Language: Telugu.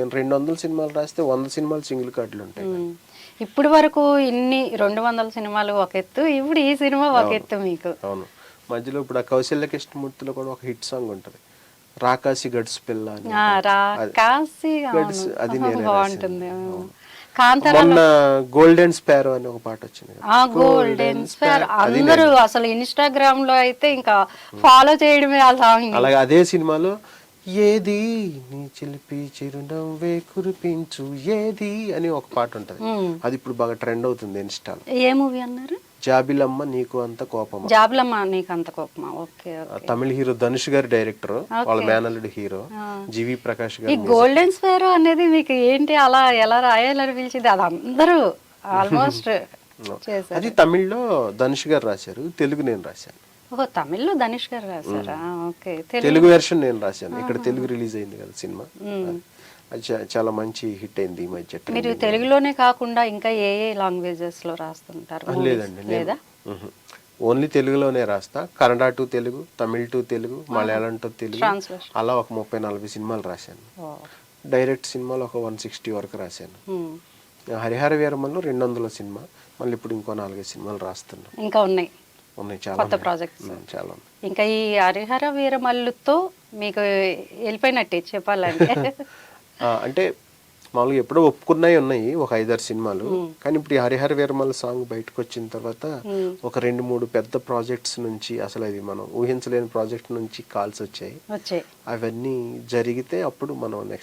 నేను 200 సినిమాలు రాస్తే 100 సినిమాలు సింగిల్ కార్డులు ఉంటాయి. ఇప్పుడు వరకు ఇన్ని 200 సినిమాలు ఒక ఎత్తు, ఇప్పుడు ఈ సినిమా ఒక ఎత్తు మీకు. అవును. మధ్యలో ఇప్పుడు ఆ కౌశల్య కృష్ణమూర్తిలో కూడా ఒక హిట్ సాంగ్ ఉంటుంది, రాకాసి గడ్స్ పిల్ల అని. రాకాసి గడ్స్ అది నేను బాగుంటుంది. కాంతారాలో మొన్న గోల్డెన్ స్పారో అని ఒక పాట వచ్చింది కదా. గోల్డెన్ స్పార్ అందరూ అసలు ఇన్స్టాగ్రామ్ లో అయితే ఇంకా ఫాలో చేయడమే ఆ సాంగ్. అలాగే అదే సినిమాలో ఏది నీ చిలిపి చిరునవ్వే కురిపించు ఏది అని ఒక పాట ఉంటది. అది ఇప్పుడు బాగా ట్రెండ్ అవుతుంది ఇన్స్టాలో. ఏ మూవీ అన్నారు? జాబిలమ్మ నీకు అంత కోపం. జాబిలమ్మ నీకు అంత కోపమా? ఓకే. తమిళ హీరో ధనుష్ గారి డైరెక్టర్, వాళ్ళ మేనల్లుడు హీరో జీవి ప్రకాష్ ఈ గారు. గోల్డెన్ స్పారో అనేది మీకు ఏంటి అలా ఎలా రాయాలనిపించింది? అది అందరూ ఆల్మోస్ట్ చేశారు. అది తమిళ్లో ధనుష్ గారు రాశారు, తెలుగు నేను రాశాను. ఓహో, తమిళ్లో ధనుష్ గారు రాశారా? ఓకే. తెలుగు వెర్షన్ నేను రాశాను. ఇక్కడ తెలుగు రిలీజ్ అయింది కదా సినిమా, అది చాలా మంచి హిట్ అయింది ఈ మధ్య. మీరు తెలుగులోనే కాకుండా ఇంకా ఏ ఏ లాంగ్వేజెస్ లో రాస్తుంటారు? లేదండి, లేదా? ఓన్లీ తెలుగులోనే రాస్తా. Kannada to Telugu, Tamil to Telugu, Malayalam to Telugu, అలా ఒక 30-40 సినిమాలు రాశాను. డైరెక్ట్ సినిమాలు ఒక 160 వరకు రాశాను. హరిహర వీరమల్లో 200 సినిమా, మళ్ళీ ఇప్పుడు ఇంకో 4 సినిమాలు రాస్తున్నాను. ఇంకా ఉన్నాయి చాలా కొత్త ప్రాజెక్ట్స్. చాలా. ఇంకా ఈ హరిహర వీరమల్లుతో మీకు వెళ్ళిపోయినట్టే చెప్పాలంటే. అంటే మామూలుగా ఎప్పుడో ఒప్పుకున్నాయి ఉన్నాయి ఒక 5-6 సినిమాలు, కానీ ఇప్పుడు ఈ హరిహర వీరమల్ల సాంగ్ బయటకు వచ్చిన తర్వాత ఒక 2-3 పెద్ద ప్రాజెక్ట్స్ నుంచి, అసలు అది మనం ఊహించలేని ప్రాజెక్ట్ నుంచి కాల్స్ వచ్చాయి. అవన్నీ జరిగితే అప్పుడు మనం నెక్స్ట్